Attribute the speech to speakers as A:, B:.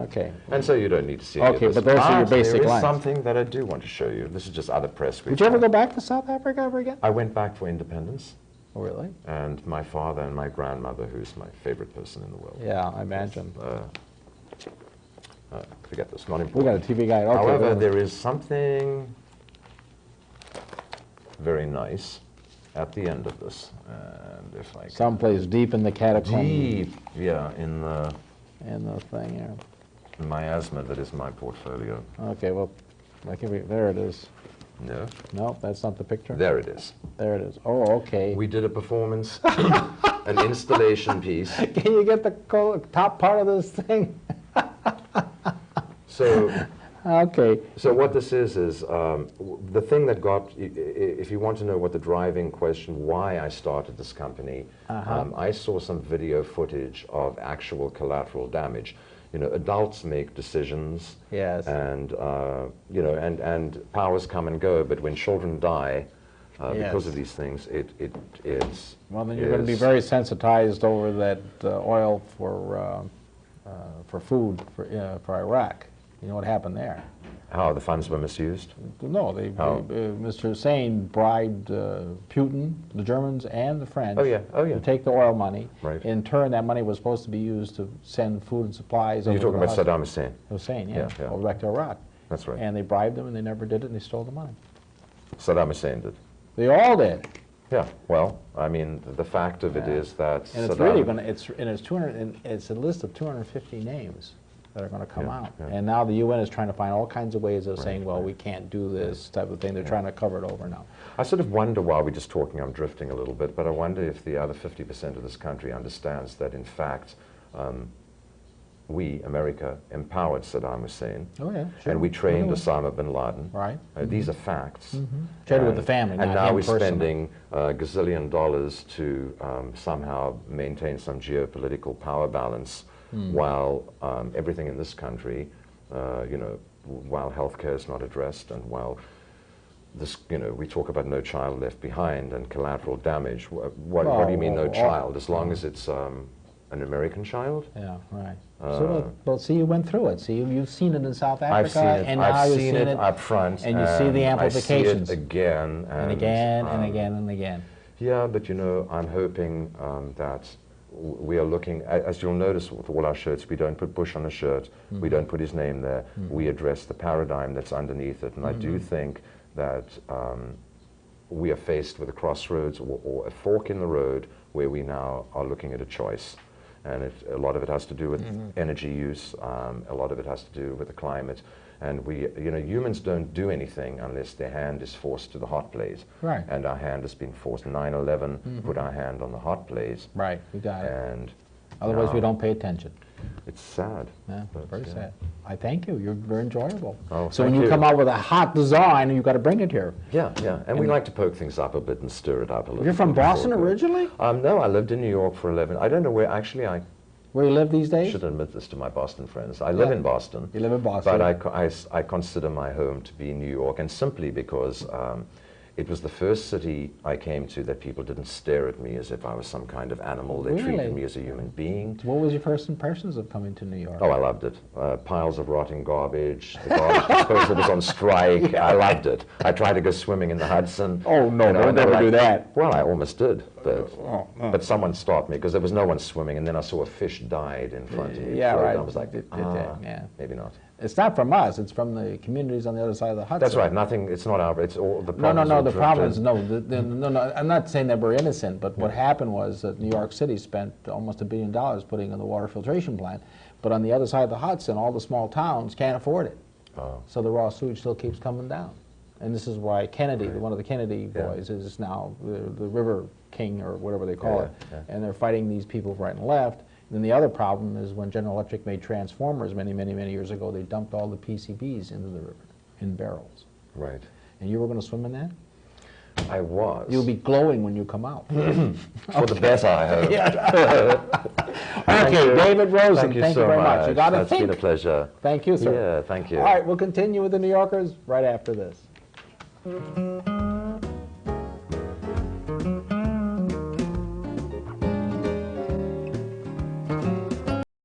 A: Okay.
B: And so you don't need to see any
A: Okay,
B: of this.
A: but those are your basic
B: there is
A: lines.
B: something that I do want to show you. This is just other press.
A: Did you ever go back to South Africa ever again?
B: I went back for independence.
A: Oh, really?
B: And my father and my grandmother, who's my favorite person in the world.
A: Yeah, I imagine.
B: Forget this, not important.
A: We got a TV guide. Okay,
B: However, there is something very nice at the end of this. And if I
A: someplace deep in the catacomb.
B: deep, yeah, in the
A: thing, yeah.
B: miasma that is my portfolio.
A: Okay, well, there it is.
B: No.
A: No, that's not the picture?
B: There it is.
A: There it is. Oh, okay.
B: We did a performance, an installation piece.
A: Can you get the top part of this thing?
B: So,
A: okay.
B: So what this is the thing that got, if you want to know what the driving question, why I started this company, I saw some video footage of actual collateral damage. You know, adults make decisions,
A: yes,
B: and you know, and powers come and go. But when children die because of these things, it's
A: well. Then you're going to be very sensitized over that oil for food for Iraq. You know what happened there?
B: How the funds were misused?
A: No, Mr. Hussein bribed Putin, the Germans, and the French to take the oil money.
B: Right.
A: In turn, that money was supposed to be used to send food and supplies.
B: You're talking about Saddam Hussein?
A: Hussein, yeah, over back to Iraq.
B: That's right.
A: And they bribed them, and they never did it, and they stole the money.
B: Saddam Hussein did.
A: They all did.
B: Yeah. Well, I mean, the fact of it is that
A: and it's really going to. It's a list of 250 names that are going to come out. Yeah. And now the UN is trying to find all kinds of ways of saying, well, we can't do this type of thing. They're trying to cover it over now.
B: I sort of wonder, while we're just talking, I'm drifting a little bit, but I wonder if the other 50% of this country understands that, in fact, we, America, empowered Saddam Hussein.
A: Oh, yeah, sure.
B: And we trained Osama bin Laden.
A: Right.
B: These are facts.
A: Shared with the family,
B: and
A: not
B: now
A: him
B: we're
A: personally.
B: spending a gazillion dollars to somehow maintain some geopolitical power balance, while everything in this country, you know, while healthcare is not addressed, and while this, you know, we talk about no child left behind and collateral damage. What do you mean no child? As long as it's an American child?
A: Yeah, right. Well, see, you went through it. See, you've seen it in South Africa.
B: I've seen it.
A: And now
B: I've
A: you've
B: seen it up front.
A: And you see the amplifications.
B: I see it again.
A: And again, and again, and again.
B: Yeah, but you know, I'm hoping that we are looking, as you'll notice with all our shirts, we don't put Bush on a shirt, we don't put his name there, we address the paradigm that's underneath it, and I do think that we are faced with a crossroads or a fork in the road where we now are looking at a choice. And a lot of it has to do with energy use, a lot of it has to do with the climate. And we, you know, humans don't do anything unless their hand is forced to the hot place.
A: Right.
B: And our hand has been forced. 9/11 put our hand on the hot place.
A: Right, we got it.
B: And
A: otherwise we don't pay attention.
B: It's sad.
A: Yeah, very sad. I thank you. You're very enjoyable.
B: Oh,
A: so when you come out with a hot design, you've got to bring it here.
B: Yeah, yeah. And we like to poke things up a bit and stir it up a little.
A: You're from Boston originally?
B: No, I lived in New York for 11. I don't know where, actually,
A: Where you live these days?
B: I should admit this to my Boston friends. I live in Boston.
A: You live in Boston.
B: But I consider my home to be New York, and simply because it was the first city I came to that people didn't stare at me as if I was some kind of animal. They treated me as a human being.
A: What was your first impressions of coming to New York?
B: Oh, I loved it. Piles of rotting garbage. The garbage disposal was on strike. I loved it. I tried to go swimming in the Hudson.
A: Oh, no, don't never do that.
B: Well, I almost did, but someone stopped me because there was no one swimming, and then I saw a fish died in front of me.
A: Yeah, right.
B: I was like, maybe not.
A: It's not from us. It's from the communities on the other side of the Hudson.
B: That's right. Nothing. It's not our. It's all the problems.
A: No. The problem is no. I'm not saying that we're innocent, but what happened was that New York City spent almost $1 billion putting in the water filtration plant, but on the other side of the Hudson, all the small towns can't afford it. Oh. So the raw sewage still keeps coming down, and this is why Kennedy, one of the Kennedy boys, is now the River King or whatever they call it, and they're fighting these people right and left. Then the other problem is when General Electric made transformers many years ago, they dumped all the PCBs into the river in barrels.
B: Right.
A: And you were going to swim in that?
B: I was.
A: You'll be glowing when you come out.
B: For the best, I hope.
A: Okay, David Rosen,
B: thank you
A: very much. You got to
B: think. It's been a pleasure.
A: Thank you, sir.
B: Yeah, thank you.
A: All right, we'll continue with the New Yorkers right after this.